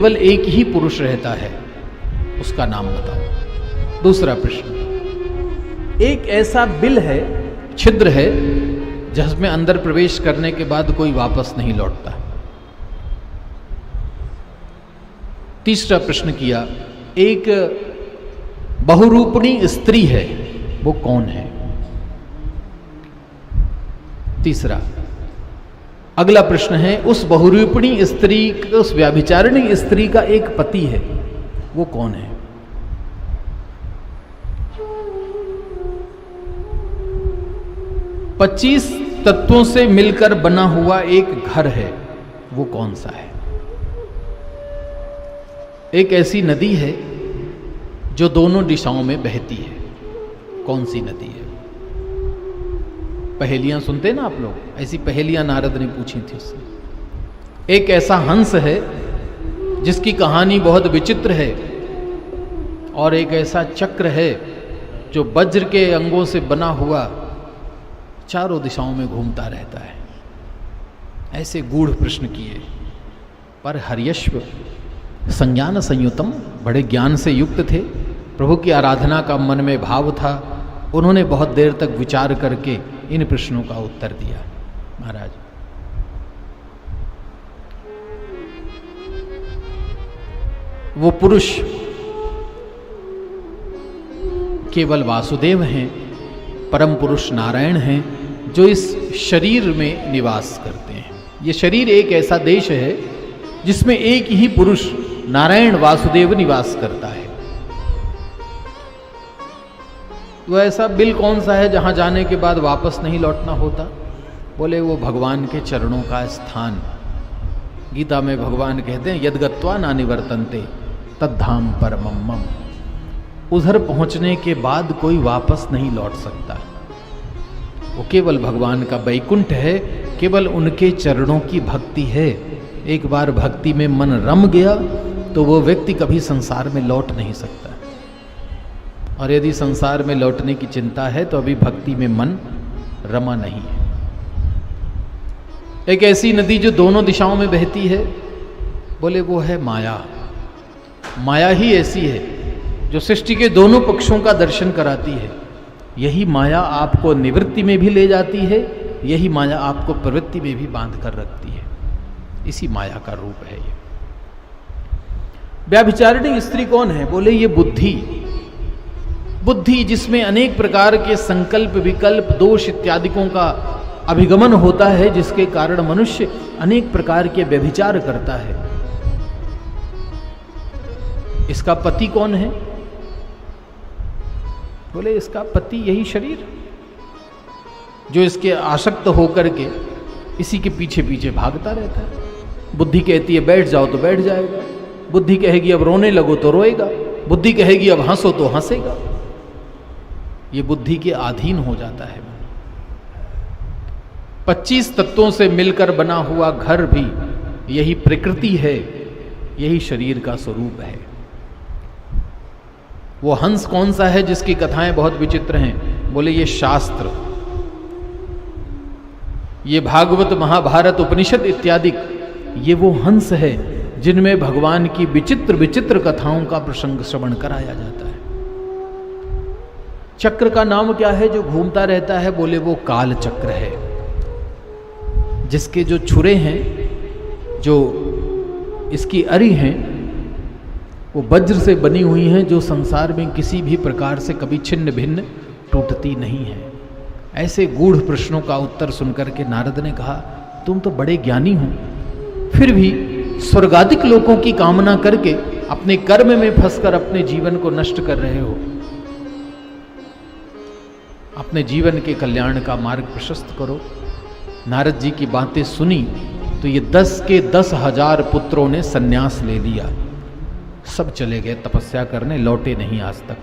केवल एक ही पुरुष रहता है, उसका नाम बताओ। दूसरा प्रश्न, एक ऐसा बिल है, छिद्र है, जिसमें अंदर प्रवेश करने के बाद कोई वापस नहीं लौटता। तीसरा प्रश्न किया, एक बहुरूपणी स्त्री है, वो कौन है? तीसरा, अगला प्रश्न है, उस बहुरूपणी स्त्री, उस व्यभिचारिणी स्त्री का एक पति है, वो कौन है? पच्चीस तत्वों से मिलकर बना हुआ एक घर है, वो कौन सा है? एक ऐसी नदी है जो दोनों दिशाओं में बहती है, कौन सी नदी है? पहेलियां सुनते ना आप लोग, ऐसी पहेलियां नारद ने पूछी थी उससे। एक ऐसा हंस है जिसकी कहानी बहुत विचित्र है, और एक ऐसा चक्र है जो वज्र के अंगों से बना हुआ चारों दिशाओं में घूमता रहता है। ऐसे गूढ़ प्रश्न किए, पर हर्यश्व संज्ञान संयुतम, बड़े ज्ञान से युक्त थे, प्रभु की आराधना का मन में भाव था। उन्होंने बहुत देर तक विचार करके इन प्रश्नों का उत्तर दिया। महाराज, वो पुरुष केवल वासुदेव हैं, परम पुरुष नारायण हैं, जो इस शरीर में निवास करते हैं। ये शरीर एक ऐसा देश है जिसमें एक ही पुरुष नारायण वासुदेव निवास करता है। तो ऐसा बिल कौन सा है जहां जाने के बाद वापस नहीं लौटना होता? बोले वो भगवान के चरणों का स्थान। गीता में भगवान कहते हैं, यद्गत्वा न निवर्तन्ते तद्धाम परमम मम। उधर पहुंचने के बाद कोई वापस नहीं लौट सकता। वो केवल भगवान का वैकुंठ है, केवल उनके चरणों की भक्ति है। एक बार भक्ति में मन रम गया तो वो व्यक्ति कभी संसार में लौट नहीं सकता। और यदि संसार में लौटने की चिंता है तो अभी भक्ति में मन रमा नहीं है। एक ऐसी नदी जो दोनों दिशाओं में बहती है, बोले वो है माया। माया ही ऐसी है जो सृष्टि के दोनों पक्षों का दर्शन कराती है। यही माया आपको निवृत्ति में भी ले जाती है, यही माया आपको प्रवृत्ति में भी बांध कर रखती है। इसी माया का रूप है ये। व्यभिचारिणी स्त्री कौन है? बोले ये बुद्धि। बुद्धि जिसमें अनेक प्रकार के संकल्प, विकल्प, दोष इत्यादिकों का अभिगमन होता है, जिसके कारण मनुष्य अनेक प्रकार के व्यभिचार करता है। इसका पति कौन है? बोले इसका पति यही शरीर, जो इसके आसक्त होकर के इसी के पीछे पीछे भागता रहता है। बुद्धि कहती है बैठ जाओ तो बैठ जाएगा, बुद्धि कहेगी अब रोने लगो तो रोएगा, बुद्धि कहेगी अब हंसो तो हंसेगा। ये बुद्धि के अधीन हो जाता है। 25 तत्वों से मिलकर बना हुआ घर भी यही प्रकृति है, यही शरीर का स्वरूप है। वो हंस कौन सा है जिसकी कथाएं बहुत विचित्र हैं? बोले ये शास्त्र, ये भागवत, महाभारत, उपनिषद इत्यादि, ये वो हंस है जिनमें भगवान की विचित्र विचित्र कथाओं का प्रसंग श्रवण कराया जाता है। चक्र का नाम क्या है जो घूमता रहता है? बोले वो काल चक्र है, जिसके जो छुरे हैं, जो इसकी अरी हैं, वो वज्र से बनी हुई हैं, जो संसार में किसी भी प्रकार से कभी छिन्न भिन्न टूटती नहीं है। ऐसे गूढ़ प्रश्नों का उत्तर सुनकर के नारद ने कहा, तुम तो बड़े ज्ञानी हो, फिर भी स्वर्गादिक लोकों की कामना करके अपने कर्म में फंसकर अपने जीवन को नष्ट कर रहे हो। अपने जीवन के कल्याण का मार्ग प्रशस्त करो। नारद जी की बातें सुनी तो ये 10 के 10,000 पुत्रों ने संन्यास ले लिया। सब चले गए तपस्या करने, लौटे नहीं आज तक।